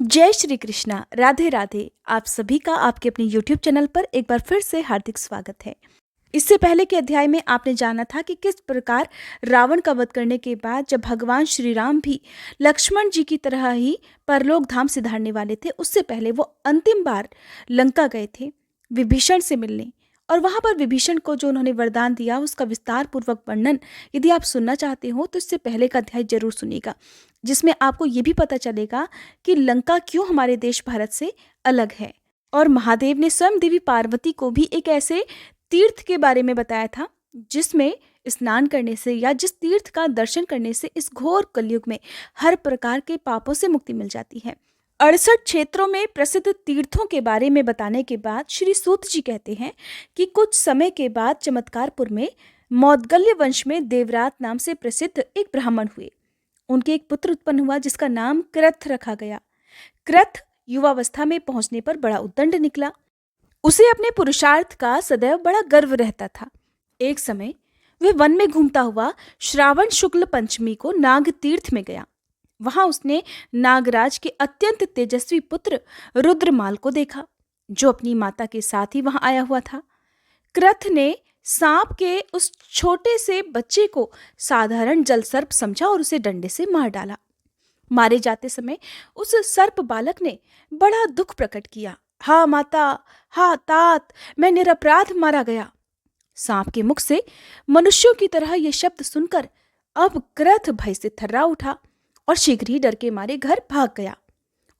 जय श्री कृष्णा, राधे राधे। आप सभी का आपके अपने YouTube चैनल पर एक बार फिर से हार्दिक स्वागत है। इससे पहले के अध्याय में आपने जाना था कि किस प्रकार रावण का वध करने के बाद जब भगवान श्री राम भी लक्ष्मण जी की तरह ही परलोक धाम सिधारने वाले थे, उससे पहले वो अंतिम बार लंका गए थे विभीषण से मिलने। और वहां पर विभीषण को जो उन्होंने वरदान दिया उसका विस्तार पूर्वक वर्णन यदि आप सुनना चाहते हो तो इससे पहले का अध्याय जरूर सुनिएगा, जिसमें आपको ये भी पता चलेगा कि लंका क्यों हमारे देश भारत से अलग है। और महादेव ने स्वयं देवी पार्वती को भी एक ऐसे तीर्थ के बारे में बताया था जिसमें स्नान करने से या जिस तीर्थ का दर्शन करने से इस घोर कलयुग में हर प्रकार के पापों से मुक्ति मिल जाती है। 68 क्षेत्रों में प्रसिद्ध तीर्थों के बारे में बताने के बाद श्री सूत जी कहते हैं कि कुछ समय के बाद चमत्कारपुर में मौदगल्य वंश में देवरात नाम से प्रसिद्ध एक ब्राह्मण हुए। उनके एक पुत्र उत्पन्न हुआ जिसका नाम कृथ रखा गया। कृथ युवावस्था में पहुंचने पर बड़ा उद्दंड निकला। उसे अपने पुरुषार्थ का सदैव बड़ा गर्व रहता था। एक समय वह वन में घूमता हुआ श्रावण शुक्ल पंचमी को नाग तीर्थ में गया। वहां उसने नागराज के अत्यंत तेजस्वी पुत्र रुद्रमाल को देखा, जो अपनी माता के साथ ही वहां आया हुआ था। कृथ ने सांप के उस छोटे से बच्चे को साधारण जल सर्प समझा और उसे डंडे से मार डाला। मारे जाते समय उस सर्प बालक ने बड़ा दुख प्रकट किया। हा माता, हा तात, मैं निरपराध मारा गया। सांप के मुख से मनुष्यों की तरह ये शब्द सुनकर अब कृथ भय से थर्रा उठा और शीघ्र ही डर के मारे घर भाग गया।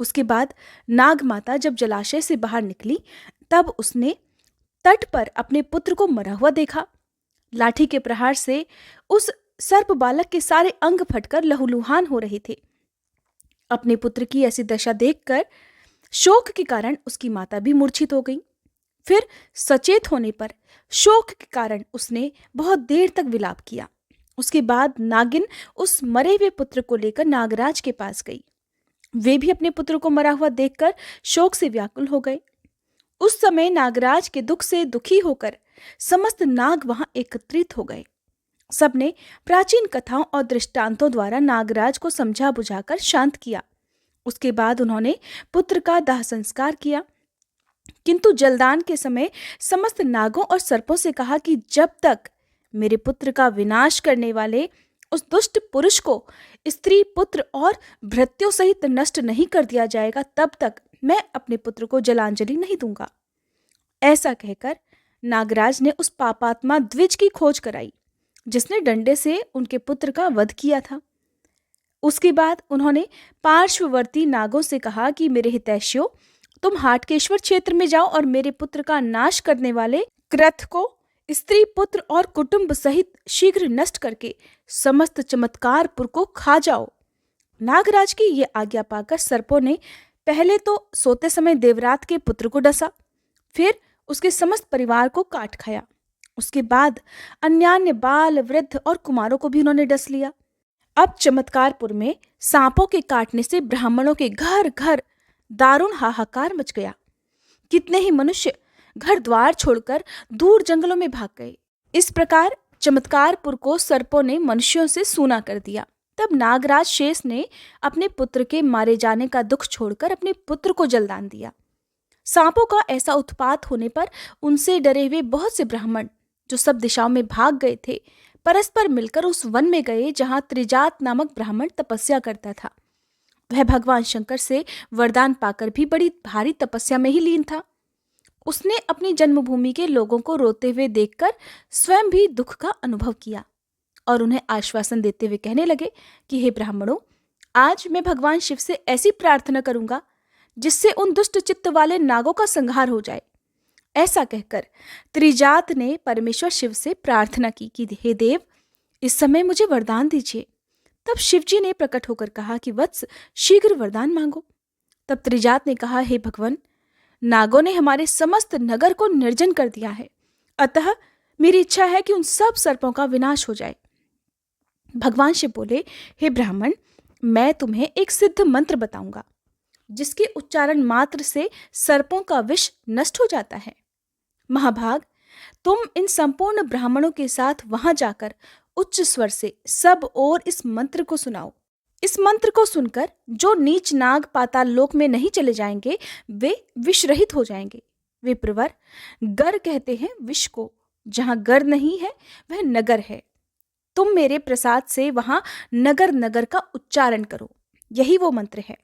उसके बाद नाग माता जब जलाशय से बाहर निकली तब उसने तट पर अपने पुत्र को मरा हुआ देखा। लाठी के प्रहार से उस सर्प बालक के सारे अंग फटकर लहूलुहान हो रहे थे। अपने पुत्र की ऐसी दशा देखकर शोक के कारण उसकी माता भी मूर्छित हो गई। फिर सचेत होने पर शोक के कारण उसने बहुत देर तक विलाप किया। उसके बाद नागिन उस मरे हुए पुत्र को लेकर नागराज के पास गई। वे भी अपने पुत्र को मरा हुआ देखकर शोक से व्याकुल हो गए। उस समय नागराज के दुख से दुखी होकर समस्त नाग वहां एकत्रित हो गए। सबने प्राचीन कथाओं और दृष्टांतों द्वारा नागराज को समझा बुझाकर शांत किया। उसके बाद उन्होंने पुत्र का दाह संस्कार किया, किंतु जलदान के समय समस्त नागों और सर्पों से कहा कि जब तक मेरे पुत्र का विनाश करने वाले उस दुष्ट पुरुष को स्त्री, पुत्र और भृत्यों सहित नष्ट नहीं कर दिया जाएगा, तब तक मैं अपने पुत्र को जलांजलि नहीं दूंगा। ऐसा कहकर नागराज ने उस पापात्मा द्विज की खोज कराई जिसने डंडे से उनके पुत्र का वध किया था। उसके बाद उन्होंने पार्श्ववर्ती नागों से कहा कि मेरे हितैषियों, तुम हाटकेश्वर क्षेत्र में जाओ और मेरे पुत्र का नाश करने वाले कृथ को स्त्री, पुत्र और कुटुंब सहित शीघ्र नष्ट करके समस्त चमत्कारपुर को खा जाओ। नागराज की ये आज्ञा पाकर सर्पों ने पहले तो सोते समय देवरात के पुत्र को डसा, फिर उसके समस्त परिवार को काट खाया। उसके बाद अन्यान्य बाल, वृद्ध और कुमारों को भी उन्होंने डस लिया। अब चमत्कारपुर में सांपों के काटने से ब्राह्मणों के घर घर दारुण हाहाकार मच गया। कितने ही मनुष्य घर द्वार छोड़कर दूर जंगलों में भाग गए। इस प्रकार चमत्कारपुर को सर्पों ने मनुष्यों से सूना कर दिया। तब नागराज शेष ने अपने पुत्र के मारे जाने का दुख छोड़कर अपने पुत्र को जलदान दिया। सांपों का ऐसा उत्पात होने पर उनसे डरे हुए बहुत से ब्राह्मण जो सब दिशाओं में भाग गए थे, परस्पर मिलकर उस वन में गए जहां त्रिजात नामक ब्राह्मण तपस्या करता था। वह भगवान शंकर से वरदान पाकर भी बड़ी भारी तपस्या में ही लीन था। उसने अपनी जन्मभूमि के लोगों को रोते हुए देखकर स्वयं भी दुख का अनुभव किया और उन्हें आश्वासन देते हुए कहने लगे कि हे ब्राह्मणों, आज मैं भगवान शिव से ऐसी प्रार्थना करूंगा जिससे उन दुष्ट चित्त वाले नागों का संहार हो जाए। ऐसा कहकर त्रिजात ने परमेश्वर शिव से प्रार्थना की कि हे देव, इस समय मुझे वरदान दीजिए। तब शिवजी ने प्रकट होकर कहा कि वत्स, शीघ्र वरदान मांगो। तब त्रिजात ने कहा, हे भगवान, नागों ने हमारे समस्त नगर को निर्जन कर दिया है, अतः मेरी इच्छा है कि उन सब सर्पों का विनाश हो जाए। भगवान शिव बोले, हे ब्राह्मण, मैं तुम्हें एक सिद्ध मंत्र बताऊंगा जिसके उच्चारण मात्र से सर्पों का विष नष्ट हो जाता है। महाभाग, तुम इन संपूर्ण ब्राह्मणों के साथ वहां जाकर उच्च स्वर से सब और इस मंत्र को सुनाओ। इस मंत्र को सुनकर जो नीच नाग पाताल लोक में नहीं चले जाएंगे वे विषरहित हो जाएंगे। विप्रवर, गर कहते हैं विष को, जहां गर नहीं है वह नगर है। तुम मेरे प्रसाद से वहां नगर नगर का उच्चारण करो, यही वो मंत्र है।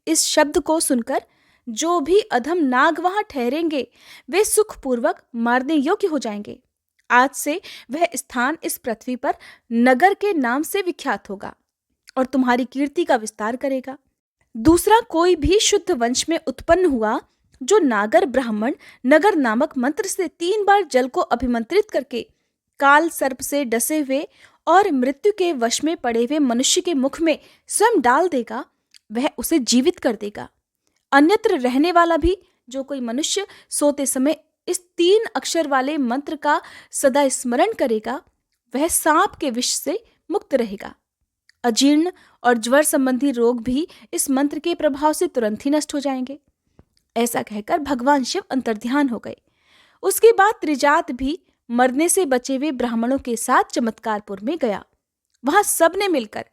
इस शब्द को सुनकर जो भी अधम नाग वहां ठहरेंगे वे सुखपूर्वक मारने योग्य हो जाएंगे। आज से वह स्थान इस पृथ्वी पर नगर के नाम से विख्यात होगा और तुम्हारी कीर्ति का विस्तार करेगा। दूसरा कोई भी शुद्ध वंश में उत्पन्न हुआ जो नागर ब्राह्मण नगर नामक मंत्र से 3 बार जल को अभिमंत्रित करके काल सर्प से डसे हुए और मृत्यु के वश में पड़े हुए मनुष्य के मुख में स्वयं डाल देगा, वह उसे जीवित कर देगा। अन्यत्र रहने वाला भी जो कोई मनुष्य सोते समय इस 3 अक्षर वाले मंत्र का सदा स्मरण करेगा, वह सांप के विष से मुक्त रहेगा। अजीर्ण और ज्वर संबंधी रोग भी इस मंत्र के प्रभाव से तुरंत ही नष्ट हो जाएंगे। ऐसा कहकर भगवान शिव अंतर्ध्यान हो गए। उसके बाद त्रिजात भी मरने से बचे हुए ब्राह्मणों के साथ चमत्कारपुर में गया। वहां सबने मिलकर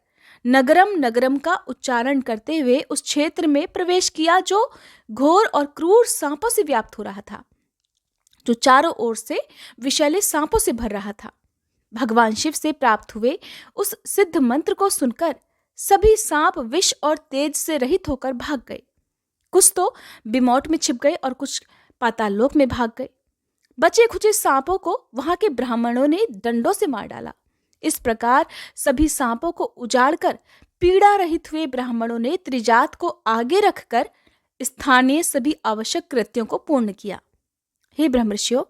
नगरम नगरम का उच्चारण करते हुए उस क्षेत्र में प्रवेश किया जो घोर और क्रूर सांपों से व्याप्त हो रहा था, जो चारों ओर से विषैले सांपों से भर रहा था। भगवान शिव से प्राप्त हुए उस सिद्ध मंत्र को सुनकर सभी सांप विष और तेज से रहित होकर भाग गए। कुछ तो बिमौट में छिप गए और कुछ पाताल में भाग गए। बचे खुचे सांपों को वहां के ब्राह्मणों ने डंडों से मार डाला। इस प्रकार सभी सांपों को उजाड़कर पीड़ा रहित हुए ब्राह्मणों ने त्रिजात को आगे रखकर स्थानीय सभी आवश्यक कृत्यों को पूर्ण किया। हे ब्रह्मर्षियों,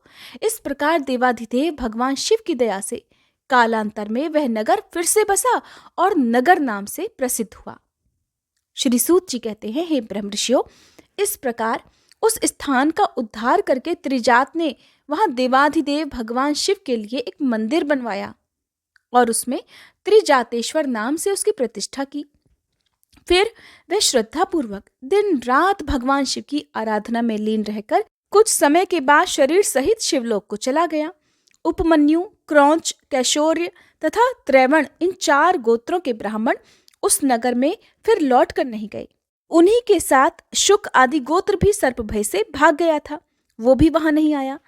इस प्रकार देवाधिदेव भगवान शिव की दया से कालांतर में वह नगर फिर से बसा और नगर नाम से प्रसिद्ध हुआ। श्री सूत जी कहते हैं, हे ब्रह्मर्षियों, इस प्रकार उस स्थान का उद्धार करके त्रिजात ने वहां देवाधिदेव भगवान शिव के लिए एक मंदिर बनवाया और उसमें त्रिजातेश्वर नाम से उसकी प्रतिष्ठा की। फिर वह श्रद्धापूर्वक दिन रात भगवान शिव की आराधना में लीन रहकर कुछ समय के बाद शरीर सहित शिवलोक को चला गया। उपमन्यु, क्रौंच, कैशोर्य तथा त्रैवण, इन 4 गोत्रों के ब्राह्मण उस नगर में फिर लौट कर नहीं गए। उन्हीं के साथ शुक आदि गोत्र भी सर्प भय से भाग गया था, वो भी वहां नहीं आया।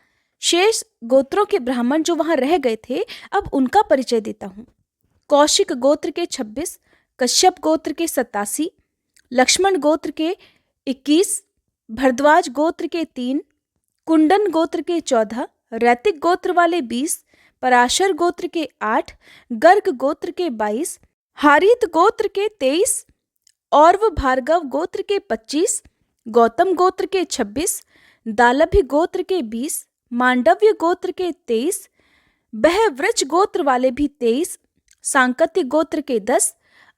शेष गोत्रों के ब्राह्मण जो वहां रह गए थे, अब उनका परिचय देता हूं। कौशिक गोत्र के 26, कश्यप गोत्र के 87, लक्ष्मण गोत्र के 21, भरद्वाज गोत्र के 3, कुंडन गोत्र के 14, रैतिक गोत्र वाले 20, पराशर गोत्र के 8, गर्ग गोत्र के 22, हारीत गोत्र के 23, औरव भार्गव गोत्र के 25, गौतम गोत्र के 26, दालभ्य गोत्र के 20, मांडव्य गोत्र के 23, बहव्रज गोत्र वाले भी 23, सांकत्य गोत्र के 10,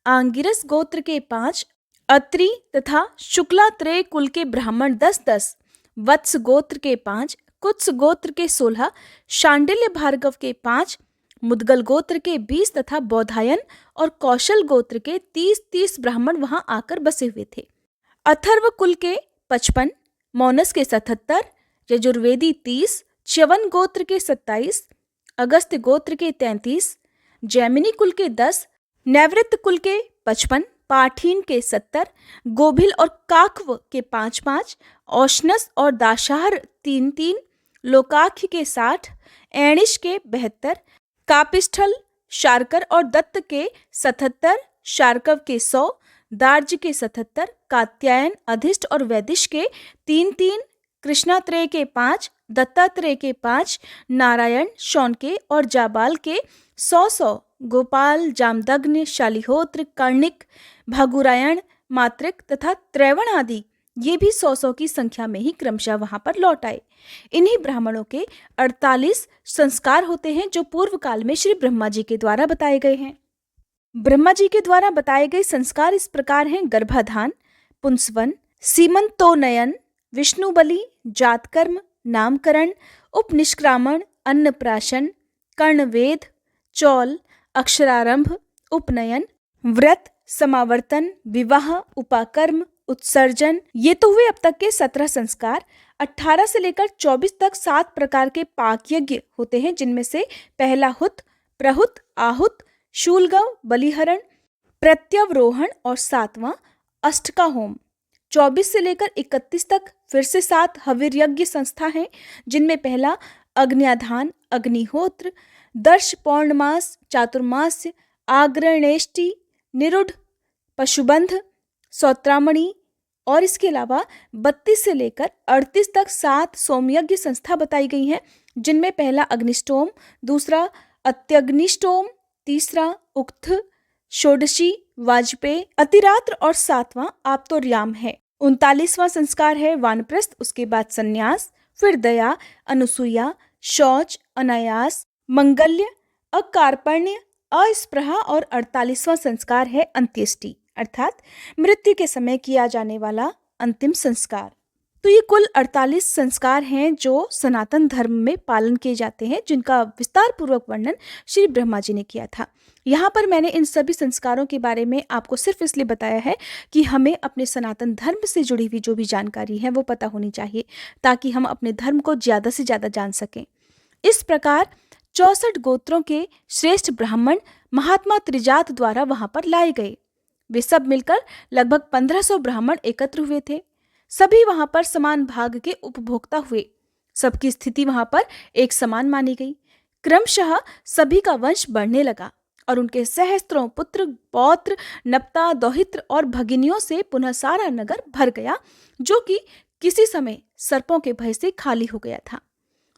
आंगिरस गोत्र के 5, अत्रि तथा शुक्लात्रय कुल के ब्राह्मण 10-10, वत्स गोत्र के 5, कुत्स गोत्र के 16, शांडिल्य भार्गव के 5, मुदगल गोत्र के 20 तथा बौधायन और कौशल गोत्र के 30-30 ब्राह्मण वहां आकर बसे हुए थे। अथर्व कुल के 55, मौनस के 77, यजुर्वेदी 30, च्यवन गोत्र के 27, अगस्त्य गोत्र के 33, जैमिनी कुल के 10, नैवृत्त कुल के 55, पाठीन के 70, गोभिल और काकव के 5-5, औशनस और दाशाहर 3-3, लोकाख्य के 60, ऐणिश के 72, कापिष्ठल, शार्कर और दत्त के 77, शार्कव के 100, दार्ज के 77, कात्यायन, अधिष्ठ और वैदिश के 3-3, कृष्णात्रेय के 5, दत्तात्रेय के 5, नारायण, शौनके और जाबाल के 100-100, गोपाल, जामदग्न, शालिहोत्र, कर्णिक, भागुरायण, मात्रिक तथा त्रैवण आदि ये भी 100-100 की संख्या में ही क्रमशः वहां पर लौट आए। इन्हीं ब्राह्मणों के 48 संस्कार होते हैं जो पूर्व काल में श्री ब्रह्मा जी के द्वारा बताए गए हैं। ब्रह्मा जी के द्वारा बताए गए संस्कार इस प्रकार हैं: गर्भाधान, पुंसवन, सीमंतोन्नयन, विष्णु बलि, जातकर्म, नामकरण, उपनिष्क्रामण, अन्नप्राशन, कर्णवेद, चौल, अक्षरारंभ, उपनयन, व्रत, समावर्तन, विवाह, उपाकर्म, उत्सर्जन। ये तो हुए अब तक के 17 संस्कार। 18 से लेकर 24 तक 7 प्रकार के पाक यज्ञ होते हैं, जिनमें से पहला हुत, प्रहुत, आहुत, शूलगव, बलिहरण, प्रत्यवरोहण और 7वां अष्टका होम। 24 से लेकर 31 तक फिर से 7 हविर यज्ञ संस्था हैं, जिनमें पहला अग्न्याधान, अग्निहोत्र, दर्श पौर्णमास, चातुर्मास्य, आग्रणेष्टि, निरुद्ध, पशुबंध, सौत्रामणि और इसके अलावा 32 से लेकर 38 तक 7 सोमयज्ञ संस्था बताई गई हैं, जिनमें पहला अग्निष्टोम, दूसरा अत्यग्निष्टोम, तीसरा उक्थ, षोडशी वाजपेय, अतिरात्र और 7वां आप्तोर्याम है। 39वां संस्कार है वानप्रस्थ, उसके बाद संन्यास, फिर दया, अनुसूया, शौच, अनायास, मंगल्य, अकार्पण्य, अस्पृहा और 48वां संस्कार है अंत्येष्टि, अर्थात मृत्यु के समय किया जाने वाला अंतिम संस्कार। तो ये कुल 48 संस्कार हैं जो सनातन धर्म में पालन किए जाते हैं, जिनका विस्तार पूर्वक वर्णन श्री ब्रह्मा जी ने किया था। यहाँ पर मैंने इन सभी संस्कारों के बारे में आपको सिर्फ इसलिए बताया है कि हमें अपने सनातन धर्म से जुड़ी हुई जो भी जानकारी है वो पता होनी चाहिए, ताकि हम अपने धर्म को ज़्यादा से ज़्यादा जान सकें। इस प्रकार 64 गोत्रों के श्रेष्ठ ब्राह्मण महात्मा त्रिजात द्वारा वहां पर लाए गए। वे सब मिलकर लगभग 1500 ब्राह्मण एकत्र हुए थे। सभी वहां पर समान भाग के उपभोक्ता हुए। सबकी स्थिति वहां पर एक समान मानी गई। क्रमशः सभी का वंश बढ़ने लगा और उनके सहस्त्रों पुत्र, पौत्र, नप्ता, दौहित्र और भगिनियों से पुनः सारा नगर भर गया, जो कि किसी समय सर्पों के भय से खाली हो गया था।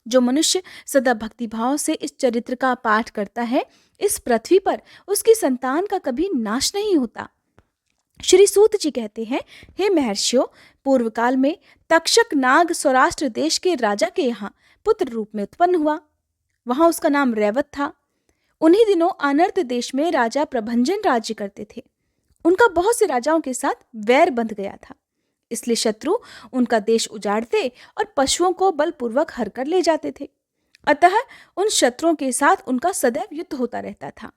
जो मनुष्य सदा भक्ति भाव से इस चरित्र का पाठ करता है, इस पृथ्वी पर उसकी संतान का कभी नाश नहीं होता। श्री सूत जी कहते हैं, हे महर्षियों, पूर्व काल में तक्षक नाग सौराष्ट्र देश के राजा के यहाँ पुत्र रूप में उत्पन्न हुआ। वहां उसका नाम रैवत था। उन्हीं दिनों अनर्त देश में राजा प्रभंजन राज्य करते थे। उनका बहुत से राजाओं के साथ वैर बंध गया था, इसलिए शत्रु उनका देश उजाड़ते और पशुओं को बलपूर्वक हर कर ले जाते थे। अतः उन शत्रुओं के साथ उनका सदैव युद्ध होता रहता था।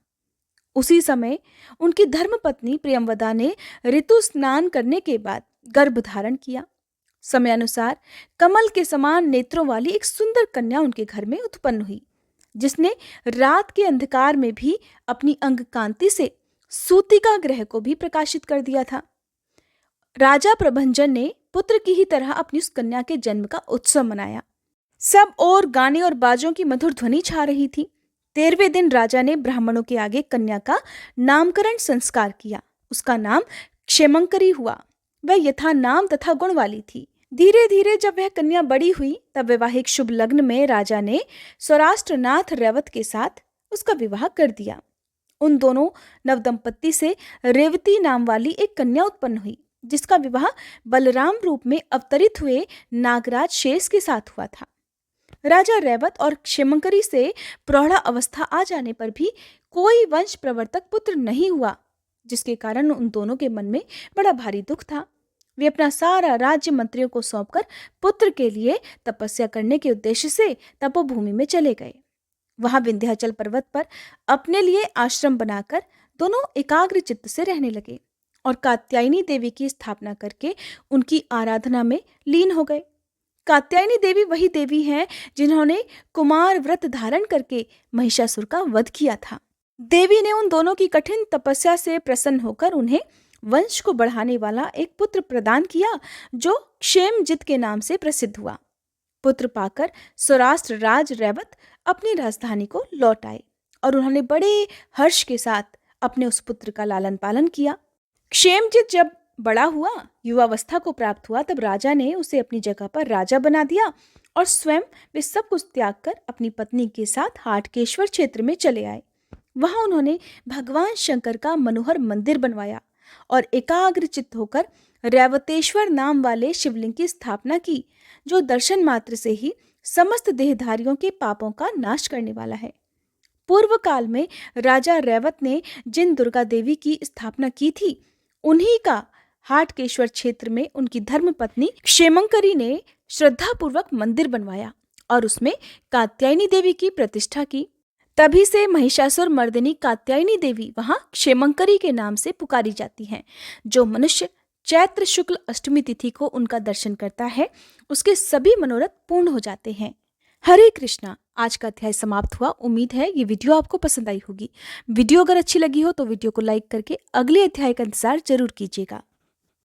उसी समय उनकी धर्मपत्नी प्रियंवदा ने ऋतु स्नान करने के बाद गर्भ धारण किया। समय अनुसार कमल के समान नेत्रों वाली एक सुंदर कन्या उनके घर में उत्पन्न हुई, जिसने रात के अंधकार में भी अपनी अंग कांति से सूतिका ग्रह को भी प्रकाशित कर दिया था। राजा प्रभंजन ने पुत्र की ही तरह अपनी उस कन्या के जन्म का उत्सव मनाया। सब ओर गाने और बाजों की मधुर ध्वनि छा रही थी। 13वें दिन राजा ने ब्राह्मणों के आगे कन्या का नामकरण संस्कार किया। उसका नाम क्षेमंकरी हुआ। वह यथा नाम तथा गुण वाली थी। धीरे धीरे जब वह कन्या बड़ी हुई, तब वैवाहिक शुभ लग्न में राजा ने सौराष्ट्रनाथ रैवत के साथ उसका विवाह कर दिया। उन दोनों नवदंपत्ति से रेवती नाम वाली एक कन्या उत्पन्न हुई, जिसका विवाह बलराम रूप में अवतरित हुए नागराज शेष के साथ हुआ था। राजा रैवत और क्षेमंकरी से प्रौढ़ा अवस्था आ जाने पर भी कोई वंश प्रवर्तक पुत्र नहीं हुआ, जिसके कारण उन दोनों के मन में बड़ा भारी दुख था। वे अपना सारा राज्य मंत्रियों को सौंपकर पुत्र के लिए तपस्या करने के उद्देश्य से तपोभूमि में चले गए। वहां विंध्याचल पर्वत पर अपने लिए आश्रम बनाकर दोनों एकाग्र चित्त से रहने लगे और कात्यायनी देवी की स्थापना करके उनकी आराधना में लीन हो गए। कात्यायनी देवी वही देवी हैं जिन्होंने कुमार व्रत धारण करके महिषासुर का वध किया था। देवी ने उन दोनों की कठिन तपस्या से प्रसन्न होकर उन्हें वंश को बढ़ाने वाला एक पुत्र प्रदान किया, जो क्षेमजित के नाम से प्रसिद्ध हुआ। पुत्र पाकर सौराष्ट्र राज रैवत अपनी राजधानी को लौट आए और उन्होंने बड़े हर्ष के साथ अपने उस पुत्र का लालन पालन किया। क्षेमजित जब बड़ा हुआ, युवावस्था को प्राप्त हुआ, तब राजा ने उसे अपनी जगह पर राजा बना दिया और स्वयं वे सब कुछ त्याग कर अपनी पत्नी के साथ हाटकेश्वर क्षेत्र में चले आए। वहां उन्होंने भगवान शंकर का मनोहर मंदिर बनवाया और एकाग्र चित्त होकर रैवतेश्वर नाम वाले शिवलिंग की स्थापना की, जो दर्शन मात्र से ही समस्त देहधारियों के पापों का नाश करने वाला है। पूर्व काल में राजा रैवत ने जिन दुर्गा देवी की स्थापना की थी, उन्हीं का हाटकेश्वर क्षेत्र में उनकी धर्मपत्नी क्षेमंकरी ने श्रद्धापूर्वक मंदिर बनवाया और उसमें कात्यायनी देवी की प्रतिष्ठा की। तभी से महिषासुर मर्दिनी कात्यायनी देवी वहां क्षेमंकरी के नाम से पुकारी जाती हैं। जो मनुष्य चैत्र शुक्ल अष्टमी तिथि को उनका दर्शन करता है, उसके सभी मनोरथ पूर्ण हो जाते हैं। हरे कृष्णा। आज का अध्याय समाप्त हुआ। उम्मीद है ये वीडियो आपको पसंद आई होगी। वीडियो अगर अच्छी लगी हो तो वीडियो को लाइक करके अगले अध्याय का इंतजार जरूर कीजिएगा।